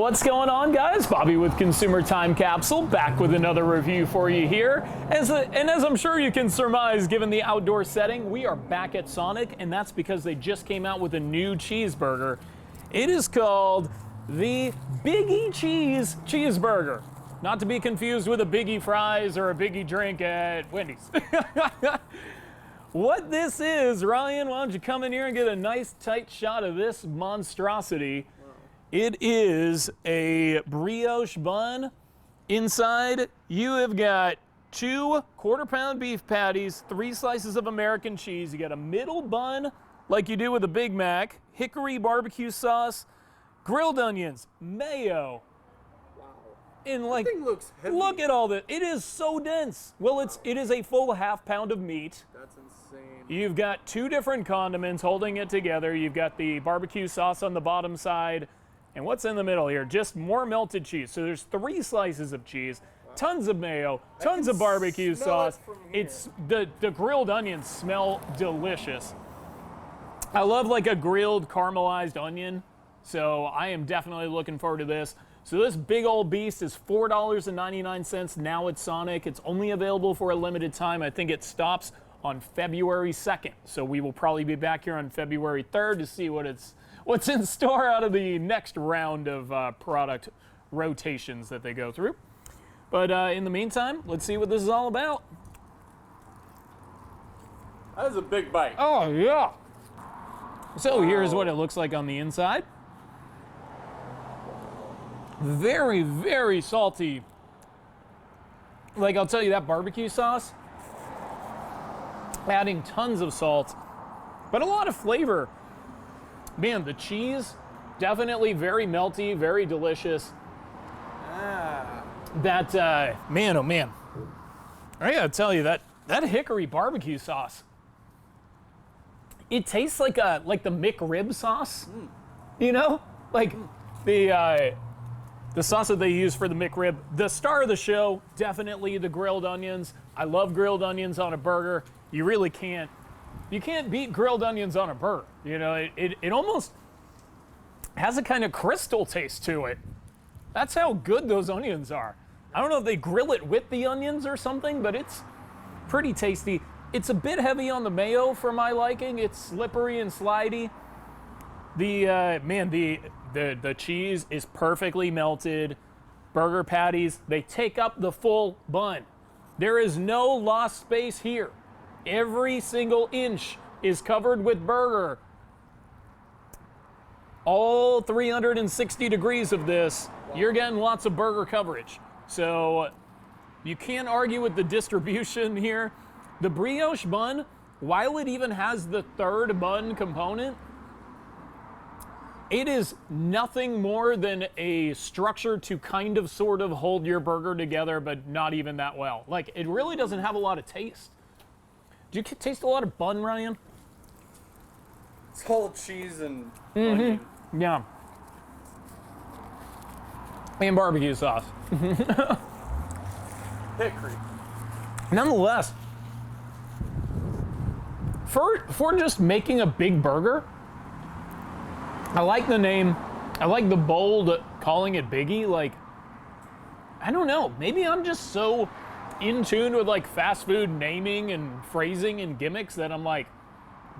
What's going on, guys? Bobby with Consumer Time Capsule, back with another review for you here. As I'm sure you can surmise, given the outdoor setting, we are back at Sonic, and that's because they just came out with a new cheeseburger. It is called the BIGGIE Cheese Cheeseburger. Not to be confused with a BIGGIE fries or a BIGGIE drink at Wendy's. What this is, Ryan, why don't you come in here and get a nice tight shot of this monstrosity. It is a brioche bun. Inside, you have got 2 quarter-pound beef patties, 3 slices of American cheese. You got a middle bun, like you do with a Big Mac, hickory barbecue sauce, grilled onions, mayo. Wow. And like, that thing looks heavy. Look at all that. It is so dense. Well, it is a full ½ pound of meat. That's insane. You've got 2 different condiments holding it together. You've got the barbecue sauce on the bottom side. And what's in the middle here? Just more melted cheese. So there's 3 slices of cheese, tons of mayo, tons of barbecue sauce. It's the grilled onions smell delicious. I love like a grilled caramelized onion. So I am definitely looking forward to this. So this big old beast is $4.99 now at Sonic. It's only available for a limited time. I think it stops on February 2nd. So we will probably be back here on February 3rd to see what's in store out of the next round of product rotations that they go through. But in the meantime, let's see what this is all about. That is a big bite. Oh, yeah. So here's what it looks like on the inside. Very, very salty. Like, I'll tell you, that barbecue sauce, adding tons of salt, but a lot of flavor. Man, the cheese, definitely very melty, very delicious. That, man, oh man. I gotta tell you, that hickory barbecue sauce, it tastes like the McRib sauce, you know? Like the sauce that they use for the McRib. The star of the show, definitely the grilled onions. I love grilled onions on a burger. You really can't. You can't beat grilled onions on a burger. You know, it almost has a kind of crystal taste to it. That's how good those onions are. I don't know if they grill it with the onions or something, but it's pretty tasty. It's a bit heavy on the mayo for my liking. It's slippery and slidey. The cheese is perfectly melted. Burger patties, they take up the full bun. There is no lost space here. Every single inch is covered with burger. All 360 degrees of this, you're getting lots of burger coverage. So you can't argue with the distribution here. The brioche bun, while it even has the 3rd bun component, it is nothing more than a structure to kind of sort of hold your burger together, but not even that well. Like, it really doesn't have a lot of taste. Do you taste a lot of bun, Ryan? It's whole cheese and onion. Yeah. And barbecue sauce. Hickory. Nonetheless, for just making a big burger, I like the name. I like the bold calling it Biggie. Like, I don't know. Maybe I'm just so in tune with like fast food naming and phrasing and gimmicks that I'm like,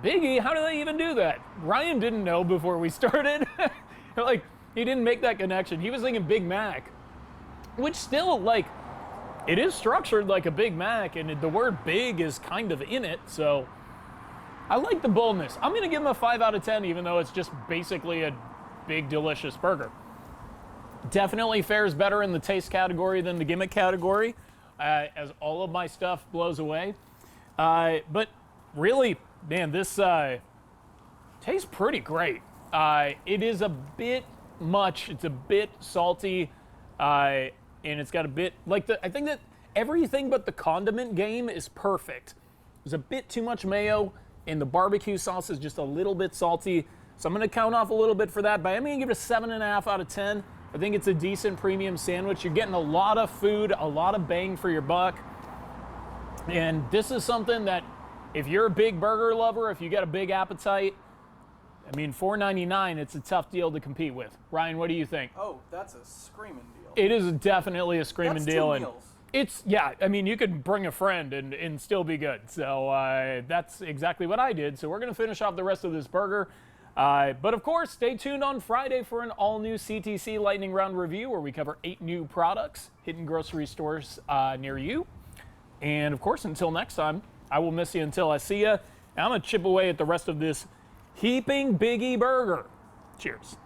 Biggie, how do they even do that? Ryan didn't know before we started. Like, he didn't make that connection. He was thinking Big Mac, which still, like, it is structured like a Big Mac, and the word big is kind of in it, so I like the boldness. I'm gonna give him a 5 out of 10, even though it's just basically a big, delicious burger. Definitely fares better in the taste category than the gimmick category, as all of my stuff blows away. But really, man, this tastes pretty great. It is a bit much. It's a bit salty, and it's got a bit I think that everything but the condiment game is perfect. There's a bit too much mayo, and the barbecue sauce is just a little bit salty. So I'm going to count off a little bit for that, but I'm going to give it a 7.5 out of 10. I think it's a decent premium sandwich. You're getting a lot of food, a lot of bang for your buck. And this is something that if you're a big burger lover, if you got a big appetite, I mean, $4.99, it's a tough deal to compete with. Ryan, what do you think? Oh, that's a screaming deal. It is definitely a screaming That's deal. two And meals. it's, yeah, I mean, you could bring a friend and still be good. So that's exactly what I did. So we're going to finish off the rest of this burger. But of course, stay tuned on Friday for an all-new CTC Lightning Round review where we cover 8 new products hidden grocery stores near you. And of course, until next time, I will miss you until I see you. I'm going to chip away at the rest of this heaping Biggie burger. Cheers.